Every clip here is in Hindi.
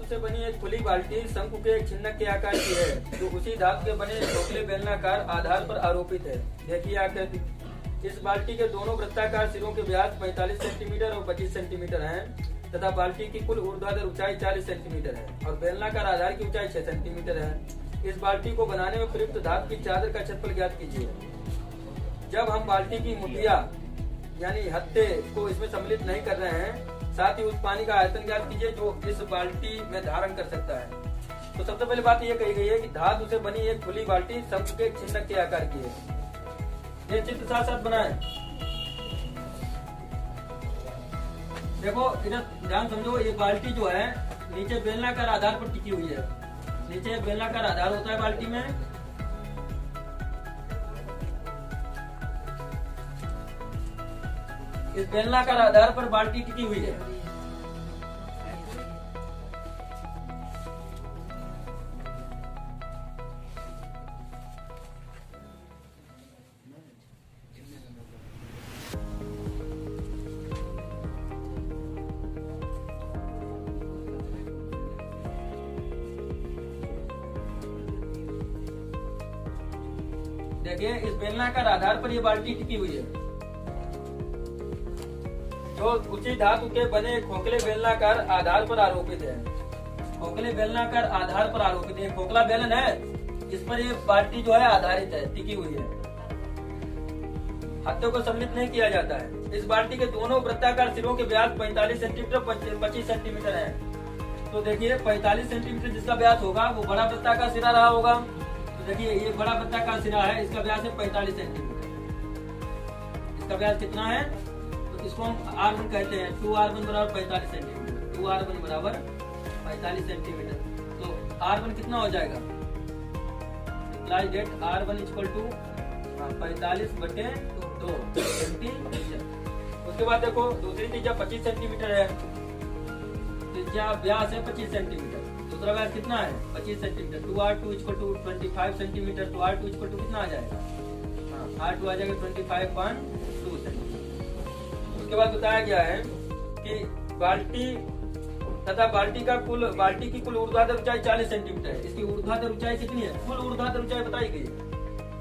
से बनी एक खुली बाल्टी शंकु के एक छिन्नक के आकार की है, जो उसी धातु के बने खोखले बेलनाकार आधार पर आरोपित है। देखिए आकृति। इस बाल्टी के दोनों वृत्ताकार सिरों के व्यास 45 सेंटीमीटर और 25 सेंटीमीटर हैं तथा बाल्टी की कुल ऊर्ध्वाधर ऊंचाई 40 सेंटीमीटर है और बेलनाकार आधार की ऊंचाई 6 सेंटीमीटर है। इस बाल्टी को बनाने में प्रयुक्त धातु की चादर का क्षेत्रफल ज्ञात कीजिए। जब हम बाल्टी की मुठिया यानी हत्थे को इसमें सम्मिलित नहीं कर रहे हैं, साथ ही उस पानी का आयतन ज्ञात कीजिए जो इस बाल्टी में धारण कर सकता है। तो सबसे पहले बात यह कही गई है कि धातु से बनी एक खुली बाल्टी शंकु के छिन्नक के आकार की है। ये चित्र साथ साथ बनाए। देखो इधर ध्यान समझो, ये बाल्टी जो है नीचे बेलनाकार आधार पर टिकी हुई है। नीचे बेलनाकार आधार होता है बाल्टी में। इस बेलनाकार आधार पर बाल्टी टिकी हुई है। देखिए इस बेलनाकार आधार पर ये बाल्टी टिकी हुई है, जो उसी धातु के बने खोखले बेलनाकार आधार पर आरोपित है। खोखले बेलनाकार आधार पर आरोपित है। खोखला बेलन है, इस पर ये बाल्टी जो है आधारित है, टिकी हुई है। हत्थों को सम्मिलित नहीं किया जाता है। इस बाल्टी के दोनों वृत्ताकार सिरों के व्यास 45 सेंटीमीटर 25 सेंटीमीटर है। तो देखिए 45 सेंटीमीटर जिसका व्यास होगा वो बड़ा वृत्ताकार सिरा रहा होगा। तो देखिए ये बड़ा वृत्ताकार सिरा है, इसका व्यास है 45 सेंटीमीटर। इसका व्यास कितना है? इसको हम R1 कहते हैं। 2R1 बराबर 45 सेंटीमीटर। 2R1 बराबर 45 सेंटीमीटर। तो R1 कितना हो जाएगा? Apply that R1 equal to 45/2 centimetre. उसके बाद देखो दूसरी त्रिज्या 25 सेंटीमीटर है। त्रिज्या व्यास है 25 सेंटीमीटर। दूसरा व्यास कितना है? 25 centimetre. 2R2 equal to 25 centimetre. तो R2 इक्वल टू कितना आ जाएगा? R2 आ जाएगा 25.2 सेंटीमीटर। उसके बाद बताया गया है कि बाल्टी तथा बाल्टी की कुल ऊर्ध्वाधर ऊंचाई 40 सेंटीमीटर है। इसकी ऊर्ध्वाधर ऊंचाई कितनी है? कुल ऊर्ध्वाधर ऊंचाई बताई गई है।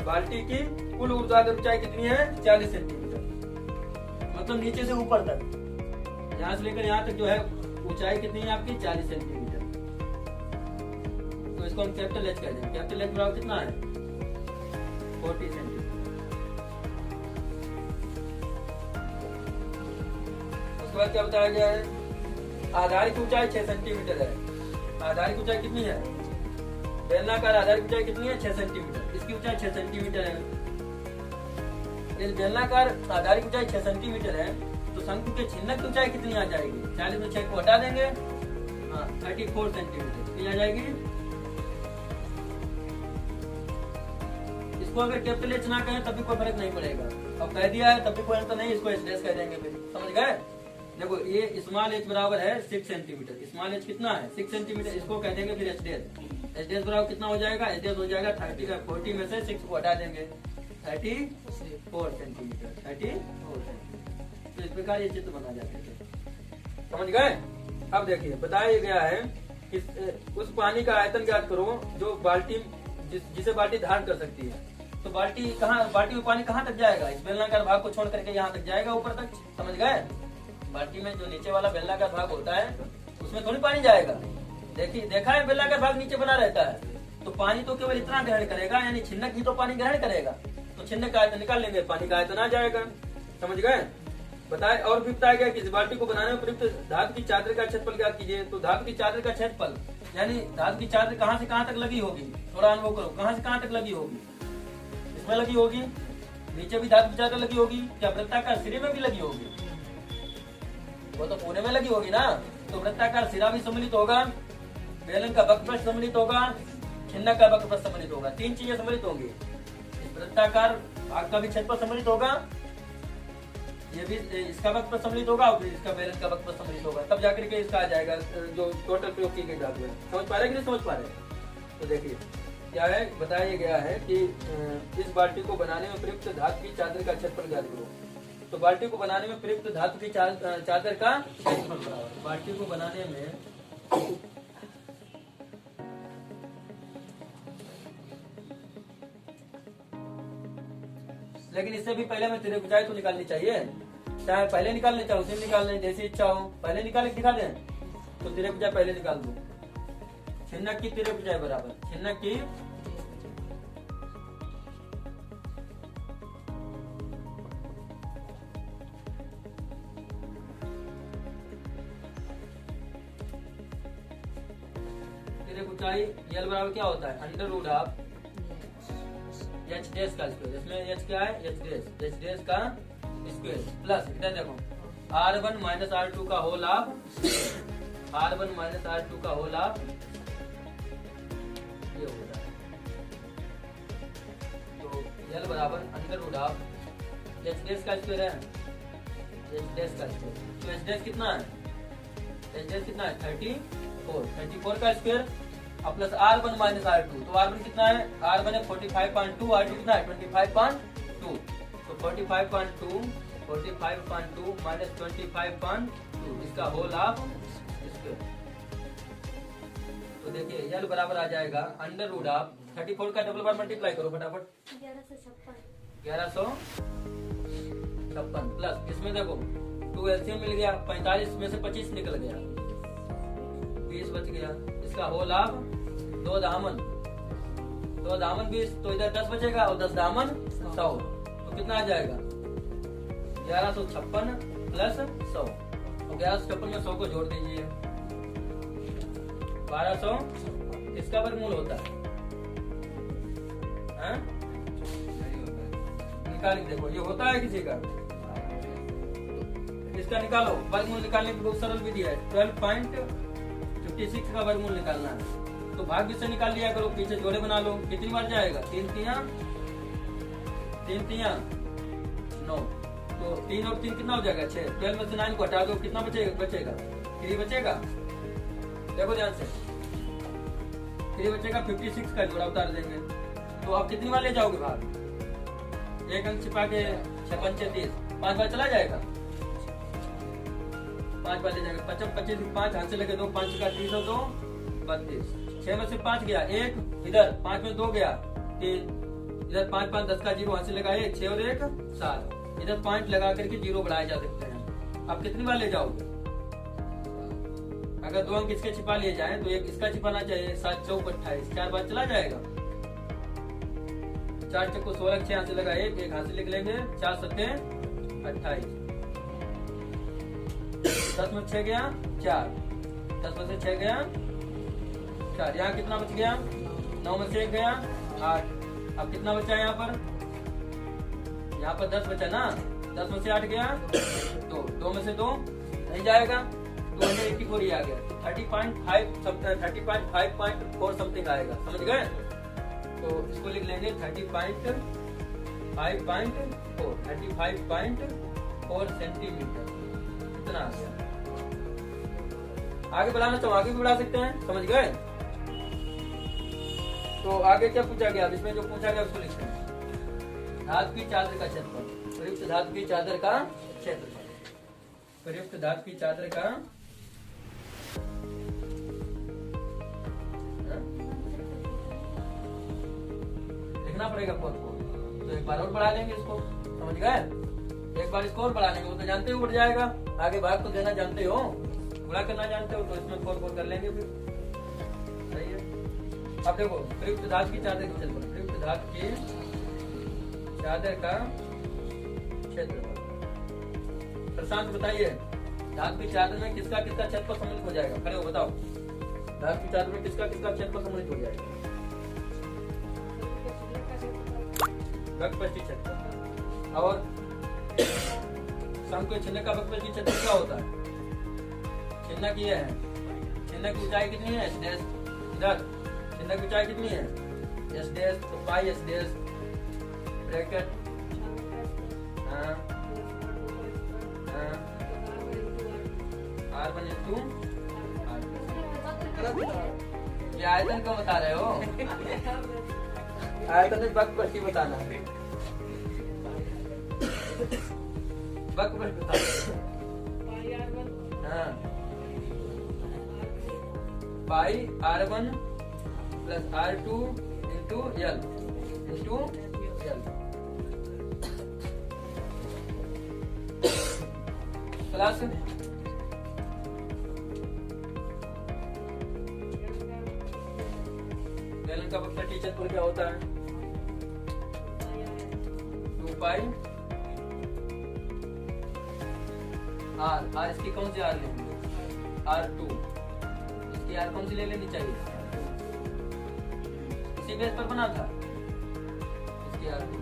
बाल्टी की कुल ऊर्ध्वाधर ऊंचाई कितनी है? 40 सेंटीमीटर। मतलब नीचे से ऊपर तक, यहाँ से लेकर यहाँ तक जो है ऊंचाई कितनी है आपकी? 40 सेंटीमीटर। तो इसको हम कैपिटल एच कहते हैं। कैपिटल एच बराबर कितना है? 40 सेंटीमीटर। उसके बाद क्या बताया गया है? आधार की ऊंचाई 6 सेंटीमीटर है। आधार की ऊंचाई कितनी है? बेलनाकार आधार की ऊंचाई कितनी है? 6 सेंटीमीटर। इसकी ऊंचाई 6 सेंटीमीटर है। इस बेलनाकार आधार की ऊंचाई 6 सेंटीमीटर है, तो शंकु के छिन्नक की ऊंचाई कितनी आ जाएगी? 40 में 6 को हटा देंगे, 34 सेंटीमीटर कितनी आ जाएगी? इसको अगर कैपिटल एच ना कहें तब भी कोई फर्क नहीं पड़ेगा। अब कह दिया है तब भी कोई अंतर नहीं, इसको एच कह देंगे। फिर समझ गए? देखो ये स्मॉल एच बराबर है 6 सेंटीमीटर। स्मॉल एच कितना है? 6 सेंटीमीटर। इसको कह देंगे फिर एच डेस बराबर कितना हो जाएगा? एच डेस हो जाएगा 40 में से 6 को हटा देंगे, 34 सेंटीमीटर। 34 सेंटीमीटर। तो इस प्रकार ये चित्र बना जाते हैं। समझ गए? अब देखिए बताया गया है कि उस पानी का आयतन ज्ञात करो जो बाल्टी जिसे बाल्टी धारण कर सकती है। तो बाल्टी में पानी कहाँ तक जाएगा? इस बेलनाकार भाग को छोड़ करके यहाँ तक जाएगा, ऊपर तक। समझ गए? बाल्टी में जो नीचे वाला बेलनाकार भाग होता है उसमें थोड़ी पानी जाएगा। देखा है बेलनाकार भाग नीचे बना रहता है, तो पानी तो केवल इतना ग्रहण करेगा, यानी छिन्नक ही तो पानी ग्रहण करेगा। तो छिन्नक का आयतन निकाल लेंगे, पानी का आयतन आ जाएगा। समझ गए? बताए और भी बताया गया कि इस बाल्टी को बनाने में प्रयुक्त धातु की चादर का क्षेत्रफल ज्ञात कीजिए। तो धातु की चादर का क्षेत्रफल यानी धातु की चादर कहाँ से कहाँ तक लगी होगी? थोड़ा अनुभव करो, कहाँ से कहाँ तक लगी होगी? इसमें लगी होगी, नीचे भी धातु की चादर लगी होगी, क्या वृत्ताकार सिरे में भी लगी होगी? वो तो कोने में लगी होगी ना। तो वृत्ताकार सिरा भी सम्मिलित होगा, बेलन का बकपृष्ठ सम्मिलित होगा, छिन्नक का बकपृष्ठ सम्मिलित होगा। 3 चीजें सम्मिलित होंगी। इस वृत्ताकार भाग का भी क्षेत्रफल सम्मिलित होगा, ये भी इसका बकपृष्ठ सम्मिलित होगा और फिर इसका बेलन का बकपृष्ठ सम्मिलित होगा। तब जाकर के इसका आ जाएगा जो टोटल प्रयोग की गई धातु है। समझ पा रहे कि नहीं समझ पा रहे? तो देखिए क्या है, बताया गया है कि इस बाल्टी को बनाने में प्रयुक्त धातु की चादर का क्षेत्रफल ज्ञात करो। तो बाल्टी को बनाने में प्रयुक्त धातु की चादर का क्षेत्रफल बराबर, बाल्टी को बनाने में लेकिन इससे भी पहले मैं तिरक ऊंचाई तो निकालनी चाहिए, चाहे पहले निकालने चाहे उसे निकालने, जैसी इच्छा हो। पहले निकाल के दिखा दें तो तिरक ऊंचाई पहले निकाल दो। छिन्नक की तिरक ऊंचाई बराबर छिन्नक की तिरक ऊंचाई यल बराबर क्या होता है, under root of H dash का स्क्वायर। इसमें एच क्या है, एच डैश का स्क्वायर प्लस इधर देखो r1 माइनस r2 का whole of r1 minus r2 का होल ऑफ ये होता है। तो यल बराबर under root of H dash का स्क्वायर है, एच डैश का स्क्वायर। तो एच डैश कितना है, एच डैश कितना है 34 का स्क्वायर अब प्लस r1 माइनस r2। तो r1 कितना है, r1 है 45.2, r2 कितना है 25.2। तो 45.2 माइनस 25.2 इसका होल ऑफ स्क्वायर। तो देखिए यल बराबर आ जाएगा अंडर रूट ऑफ 34 का डबल बार मल्टीप्लाई करो फटाफट 1156 प्लस इसमें देखो 2 एलसीएम मिल गया, 45 में से 25 निकल गया, 20 बच गया। इसका होल ऑफ 2 दामन 20, तो इधर 10 बचेगा और 10 दामन 100। तो कितना आ जाएगा 1156 प्लस 100 और 1156 में 100 को जोड़ दीजिए 1200। इसका वर्गमूल होता है निकाल के देखो, ये होता है किसी का, इसका निकालो। वर्गमूल निकालने की बहुत सरल विधि है, 12.56 का वर्गमूल निकालना है। तो भाग्य से निकाल लिया करो, पीछे जोड़े बना लो। कितनी बार जाएगा, 3 तिया 9। तो 3 और 3 कितना हो जाएगा 6। 12 में से 9 को हटा दो, कितना बचेगा 3 बचेगा। देखो ध्यान से 3 बचेगा, 56 का जोड़ा उतार देंगे। तो आप कितनी बार ले जाओगे भाग, 1 अंक छिपा के 6 पंचे 30, 5 बार चला जाएगा, 5 बार ले जाएगा। 25 5 हाथ से लेके 2 5 का 30 और 2 32। 6 में से 5 गया 1, इधर 5 में 2 गया 3, इधर 5 5 10 का 0 हाथ से लगा 1 6 और 1 7, इधर पॉइंट लगा करके 0 बढ़ाए जा सकते हैं। आप कितनी बार ले जाओगे, अगर 2 अंक इसके छिपा लिए जाए तो एक इसका छिपाना चाहिए। 7 चौक 28, 4 बार चला जाएगा। 4 चौक को 16, 6 हाथ से लगा 1 हाथ से लिख लेंगे, 4 7 28। 10 में 6 गया 4, 10 में से 6 गया 4, यहाँ कितना बच गया 9 में से 1 गया 8। अब कितना बचा यहाँ पर 10 बचा ना, 10 में से 8 गया 2 में से 2 नहीं जाएगा, 284 ही आ गया। तो 30.5 समथिंग आएगा, समझ गए। तो इसको लिख लेंगे 35.4 सेंटीमीटर, इतना आ गया। आगे बढ़ाना चाहो आगे भी बढ़ा सकते हैं, समझ गए। तो आगे क्या पूछा गया, इसमें जो पूछा गया उसको लिखते हैं। धातु की चादर का क्षेत्रफल, प्रयुक्त धातु की चादर का क्षेत्रफल, प्रयुक्त धातु की चादर का लिखना पड़ेगा फोन को। तो एक बार और बढ़ा लेंगे इसको, समझ गए। एक बार इसको और बढ़ा लेंगे, वो तो जानते हो बढ़ जाएगा। आगे भाग तो देना जानते हो, गुणा करना जानते हो, तो इसमें 4 कर लेंगे फिर, सही है। अब देखो प्रयुक्त धातु की चादर का क्षेत्रफल, प्रयुक्त धातु की चादर का क्षेत्रफल। प्रशांत बताइए, धातु की चादर में किसका किसका क्षेत्रफल सम्मिलित हो जाएगा, खड़े हो बताओ। धातु की चादर में किसका किसका क्षेत्रफल सम्मिलित हो जाएगा, वक्रपष्टी क्षेत्रफल। और शंकु छिन्नक का वक्रपष्टी क्षेत्रफल क्या होता है, छिन्नक ये है, छिन्नक की ऊंचाई कितनी है s डैश, इधर छिन्नक की ऊंचाई कितनी है s डैश, तो पाई s dash bracket r1 into ये आयतन क्यों बता रहे हो, आयतन में वक्रपष्टी बताना है, वक्रपष्टी बताना। हाँ पाई r1 plus r2 into L plus बेलन का फैक्टर टीचर को क्या होता है 2 पाई आर इसकी कौन सी आर लेंगे R2, इसकी आर कौन सी ले लेनी चाहिए, इसी बेस पर बना था, इसकी R2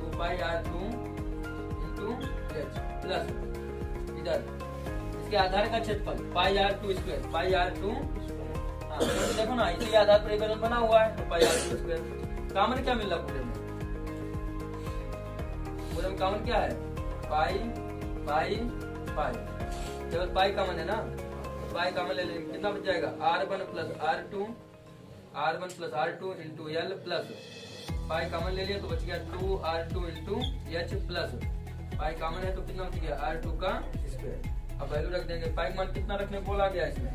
2 पाई R2 इंटू H प्लस इधर इसके आधार का क्षेत्रफल पाई R2 स्क्वायर पाई R2। हाँ तो देखो ना इसी आधार पर बेलन बना हुआ है तो पाई R2 स्क्वायर। कामन क्या मिल रहा पूरे में कामन क्या है पाई पाई पाई, केवल पाई कॉमन है ना तो पाई कॉमन ले लेंगे, कितना बच जाएगा R1 plus R2 into L plus pi common ले लिया तो बच गया 2R2 into H plus pi common है तो कितना बच गया R2 का स्क्वायर। अब वैल्यू रख देंगे, पाई मान कितना रखने बोला गया इसमें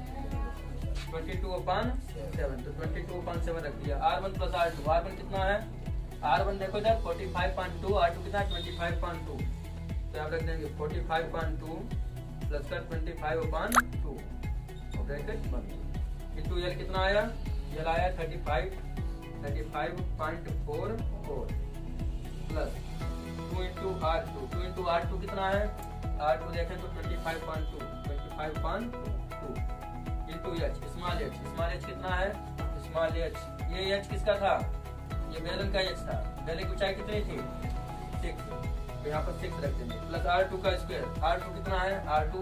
22/7 तो 22/7 रख दिया। R1 प्लस R1 कितना है R1 देखो इधर 45.2 R2 कितना 25.2 तो आप रख देंगे 45.2 प्लस का 25/2 ब्रैकेट बंद इंटू L कितना आया, L आया 35.44 प्लस 2 इंटू R2 कितना है R2 देखें तो 25.2 इंटू H स्मॉल h कितना है स्मॉल h, ये h किसका था ये बेलन का h था, बेलन की ऊंचाई कितनी थी 6 तो यहाँ पर 6 रख देंगे प्लस R2 का स्क्वायर, R2 कितना है R2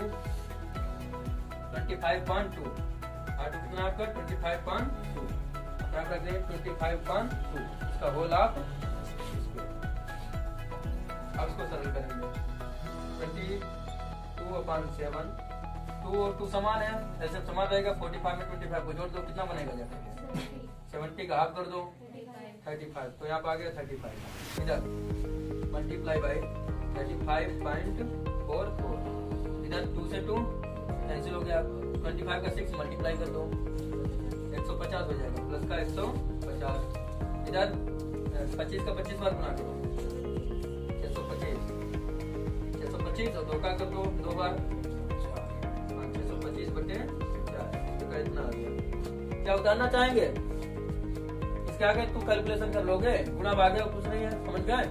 25.2 R2 कितना आपका 25.2 यहाँ रख देंगे 25.2 इसका होल ऑफ स्क्वायर। अब इसको सरल करेंगे 22/7 2 और 2 समान है ऐसे समान रहेगा 45 में 25 को जोड़ दो कितना बनेगा जाकर 70 का हाफ कर दो 35 तो यहाँ पर आ गया 35 इधर मल्टीप्लाई बाई 35.44 इधर 2 से 2 कैंसिल हो गया 25 का 6 मल्टीप्लाई कर दो 150 हो जाएगा प्लस का 150 इधर 25 का 25 बार गुना करो 625 और 2 का कर दो 2 बार 625/4 इतना आ गया। क्या उतारना चाहेंगे इसके आगे तू कैलकुलेशन कर लोगे, गुणा भागे और कुछ नहीं है, समझ गए।